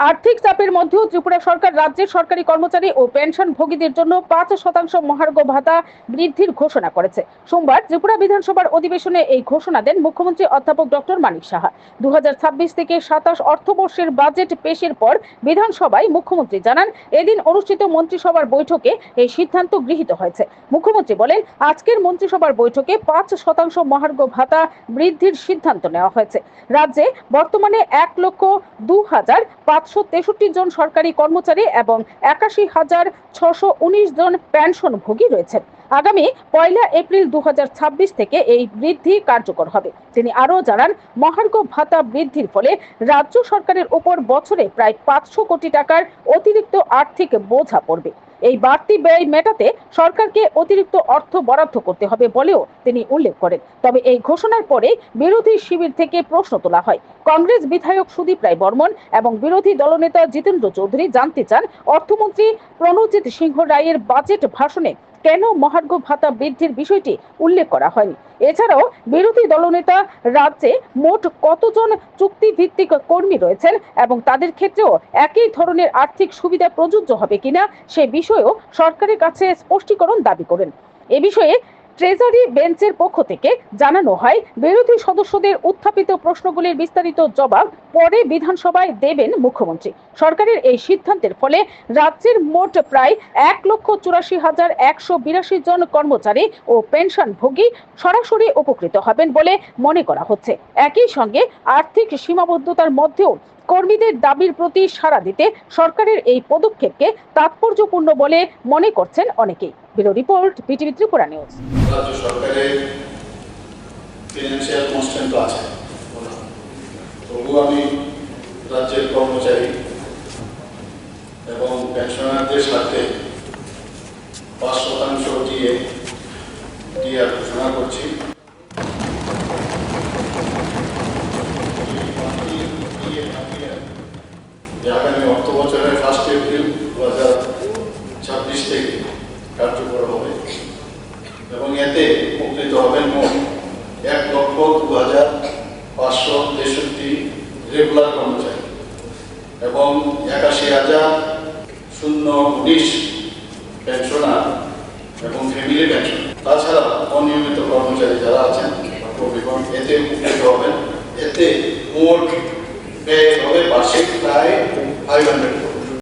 আর্থিক চাপের মধ্যেও ত্রিপুরা সরকার রাজ্যের সরকারি কর্মচারী ও পেনশনভোগীদের জন্য ৫% মহার্ঘ ভাতা বৃদ্ধির ঘোষণা করেছে। সোমবার ত্রিপুরা বিধানসভার অধিবেশনে এই ঘোষণা দেন মুখ্যমন্ত্রী অধ্যাপক ডক্টর মানিক সাহা। ২০২৬ থেকে ২৭ অর্থবর্ষের বাজেট পেশের পর বিধানসভায় মুখ্যমন্ত্রী জানান, এদিন অনুষ্ঠিত মন্ত্রিসভার বৈঠকে এই সিদ্ধান্ত গৃহীত হয়েছে। মুখ্যমন্ত্রী বলেন, আজকের মন্ত্রিসভার বৈঠকে ৫% মহার্ঘ ভাতা বৃদ্ধির সিদ্ধান্ত নেওয়া হয়েছে। রাজ্যে বর্তমানে ১,০২,৫৬৩ জন সরকারি কর্মচারী এবং ৮১,৬১৯ জন পেনশনভোগী রয়েছেন। আগামী ১ এপ্রিল ২০২৬ থেকে এই বৃদ্ধি কার্যকর হবে। তিনি আরও জানান, মহার্ঘ ভাতা বৃদ্ধির ফলে রাজ্য সরকারের উপর বছরে প্রায় ৫০০ কোটি টাকার অতিরিক্ত আর্থিক বোঝা পড়বে। এই বাড়তি ব্যয় মেটাতে সরকারকে অতিরিক্ত অর্থ বরাদ্দ করতে হবে বলেও তিনি উল্লেখ করেন। তবে এই ঘোষণার পরে বিরোধী শিবির থেকে প্রশ্ন তোলা হয়। কংগ্রেস বিধায়ক সুদীপ রায় বর্মন এবং বিরোধী দলনেতা জিতেন্দ্র চৌধুরী জানতে চান, অর্থমন্ত্রী প্রণজিৎ সিংহ রায়ের বাজেট ভাষণে কেন মহার্ঘ ভাতা বৃদ্ধির বিষয়টি উল্লেখ করা হয়নি। এছাড়াও বিরোধী দলনেতা রাজ্যে মোট কতজন চুক্তিভিত্তিক কর্মী রয়েছেন এবং তাদের ক্ষেত্রেও একই ধরনের আর্থিক সুবিধা প্রযোজ্য হবে কিনা সে বিষয়েও সরকারের কাছে স্পষ্টীকরণ দাবি করেন। এ বিষয়ে ট্রেজারি বেঞ্চের পক্ষ থেকে জানানো হয়, বিরোধী সদস্যদের উত্থাপিত প্রশ্নগুলির বিস্তারিত জবাব পরে বিধানসভায় দেবেন মুখ্যমন্ত্রী। সরকারের এই সিদ্ধান্তের ফলে রাজ্যের মোট প্রায় ১,৮৪,১৮২ জন কর্মচারী ও পেনশনভোগী সরাসরি উপকৃত হবেন বলে মনে করা হচ্ছে। একই সঙ্গে আর্থিক সীমাবদ্ধতার মধ্যেও কর্মীদের দাবির প্রতি সাড়া দিতে সরকারের এই পদক্ষেপকে তাৎপর্যপূর্ণ বলে মনে করছেন অনেকেই। Bureau report, BTV Tripura news. রাজ্য সরকারের ফিনান্সিয়াল কনস্ট্রেন্ট আছে, তবুও আমি রাজ্যের কর্মচারী এবং পেনশনারদের সাথে ৫% দিয়ে ঘোষণা করছি। আগামী অর্থ বছরের 1 এপ্রিল ২০২৬ থেকে কার্যকর হবে এবং এতে উপকৃত হবেন মোট ১,০২,৫৬৩ রেগুলার কর্মচারী এবং ৮১,০১৯ পেনশনার এবং ফ্যামিলি পেনশন। তাছাড়া অনিয়মিত কর্মচারী যারা আছেন এতে উপকৃত হবেন। এতে মোট ব্যয় হবে বার্ষিক প্রায় 500